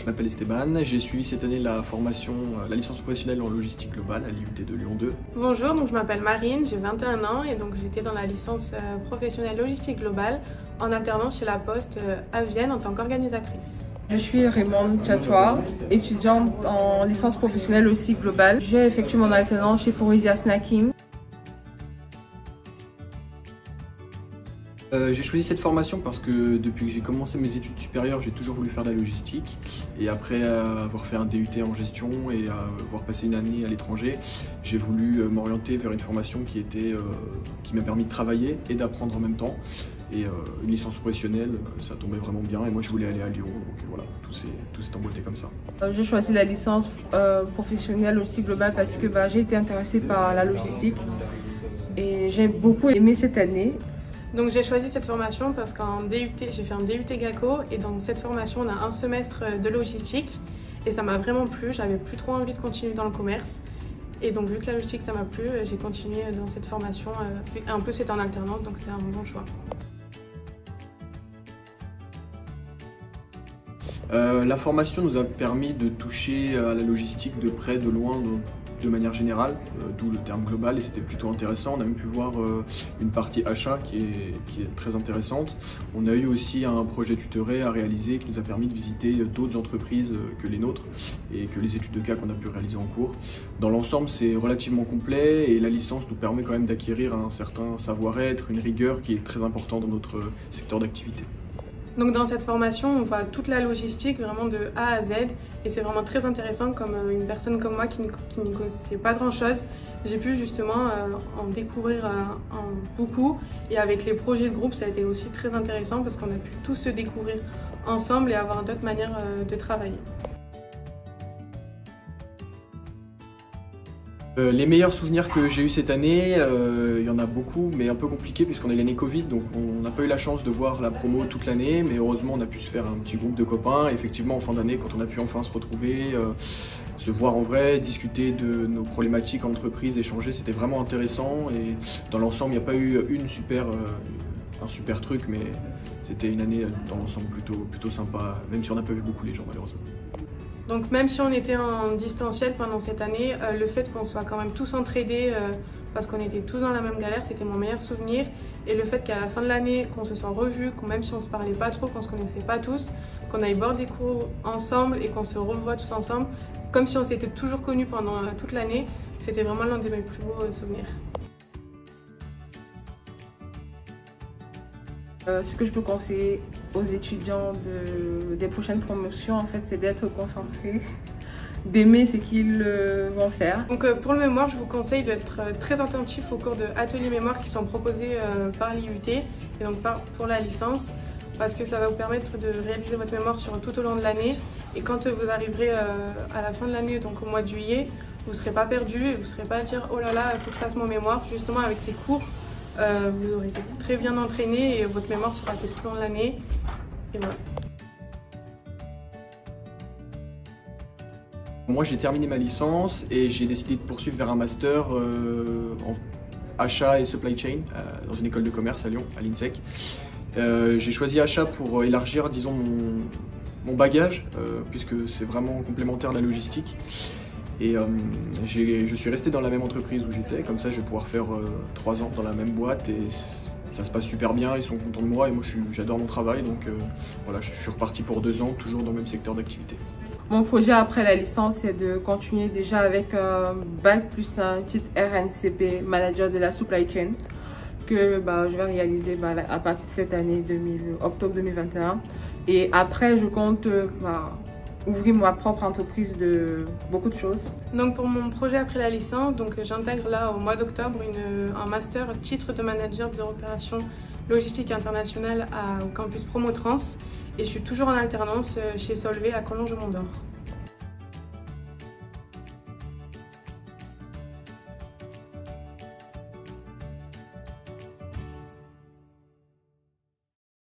je m'appelle Esteban, j'ai suivi cette année la formation, la licence professionnelle en logistique globale à l'IUT de Lyon 2. Bonjour, donc je m'appelle Marine, j'ai 21 ans et donc j'étais dans la licence professionnelle logistique globale en alternance chez La Poste à Vienne en tant qu'organisatrice. Je suis Raymond Tchatchoua, étudiante en licence professionnelle logistique globale. J'ai effectué mon alternance chez Faurecia Snacking. J'ai choisi cette formation parce que depuis que j'ai commencé mes études supérieures, j'ai toujours voulu faire de la logistique. Et après avoir fait un DUT en gestion et avoir passé une année à l'étranger, j'ai voulu m'orienter vers une formation qui m'a permis de travailler et d'apprendre en même temps. Et une licence professionnelle, ça tombait vraiment bien. Et moi, je voulais aller à Lyon, donc voilà, tout s'est emboîté comme ça. J'ai choisi la licence professionnelle logistique globale parce que j'ai été intéressée par la logistique et j'ai beaucoup aimé cette année. Donc j'ai choisi cette formation parce qu'en DUT, j'ai fait un DUT GACO et dans cette formation on a un semestre de logistique et ça m'a vraiment plu, j'avais plus trop envie de continuer dans le commerce et donc vu que la logistique ça m'a plu, j'ai continué dans cette formation, un peu c'était en alternance donc c'était un bon choix. La formation nous a permis de toucher à la logistique de près, de loin, de manière générale, d'où le terme global, et c'était plutôt intéressant. On a même pu voir une partie achat qui est très intéressante. On a eu aussi un projet tutoré à réaliser qui nous a permis de visiter d'autres entreprises que les nôtres et que les études de cas qu'on a pu réaliser en cours. Dans l'ensemble, c'est relativement complet et la licence nous permet quand même d'acquérir un certain savoir-être, une rigueur qui est très important dans notre secteur d'activité. Donc dans cette formation, on voit toute la logistique vraiment de A à Z et c'est vraiment très intéressant comme une personne comme moi qui ne connaissait pas grand chose. J'ai pu justement en découvrir beaucoup et avec les projets de groupe ça a été aussi très intéressant parce qu'on a pu tous se découvrir ensemble et avoir d'autres manières de travailler. Les meilleurs souvenirs que j'ai eu cette année, il y en a beaucoup, mais un peu compliqué puisqu'on est l'année Covid, donc on n'a pas eu la chance de voir la promo toute l'année, mais heureusement on a pu se faire un petit groupe de copains. Effectivement, en fin d'année, quand on a pu enfin se retrouver, se voir en vrai, discuter de nos problématiques en entreprise, échanger, c'était vraiment intéressant. Et dans l'ensemble, il n'y a pas eu un super truc, mais c'était une année dans l'ensemble plutôt sympa, même si on n'a pas vu beaucoup les gens malheureusement. Donc même si on était en distanciel pendant cette année, le fait qu'on soit quand même tous entraidés parce qu'on était tous dans la même galère, c'était mon meilleur souvenir. Et le fait qu'à la fin de l'année, qu'on se soit revus, même si on se parlait pas trop, qu'on se connaissait pas tous, qu'on aille boire des coups ensemble et qu'on se revoit tous ensemble, comme si on s'était toujours connus pendant toute l'année, c'était vraiment l'un de mes plus beaux souvenirs. Ce que je peux conseiller aux étudiants des prochaines promotions, en fait, c'est d'être concentrés, d'aimer ce qu'ils vont faire. Donc pour le mémoire, je vous conseille d'être très attentif aux cours de ateliers mémoire qui sont proposés par l'IUT et donc pour la licence, parce que ça va vous permettre de réaliser votre mémoire tout au long de l'année. Et quand vous arriverez à la fin de l'année, donc au mois de juillet, vous ne serez pas perdu et vous ne serez pas à dire « oh là là, il faut que je fasse mon mémoire ». Justement, avec ces cours, vous aurez été très bien entraîné et votre mémoire sera faite tout au long de l'année. Et voilà. Moi j'ai terminé ma licence et j'ai décidé de poursuivre vers un master en achat et supply chain dans une école de commerce à Lyon, à l'INSEC. J'ai choisi achat pour élargir disons mon bagage puisque c'est vraiment complémentaire de la logistique. Et je suis resté dans la même entreprise où j'étais, comme ça je vais pouvoir faire 3 ans dans la même boîte et ça se passe super bien, ils sont contents de moi et moi j'adore mon travail, donc voilà, je suis reparti pour 2 ans, toujours dans le même secteur d'activité. Mon projet après la licence, c'est de continuer déjà avec un bac plus un titre RNCP, manager de la supply chain, que je vais réaliser à partir de cette année, octobre 2021. Et après, je compte ouvrir ma propre entreprise de beaucoup de choses. Donc pour mon projet après la licence, j'intègre là au mois d'octobre un master titre de manager des opérations logistiques internationales au campus Promotrans et je suis toujours en alternance chez Solvay à Collonges-Mont-d'Or.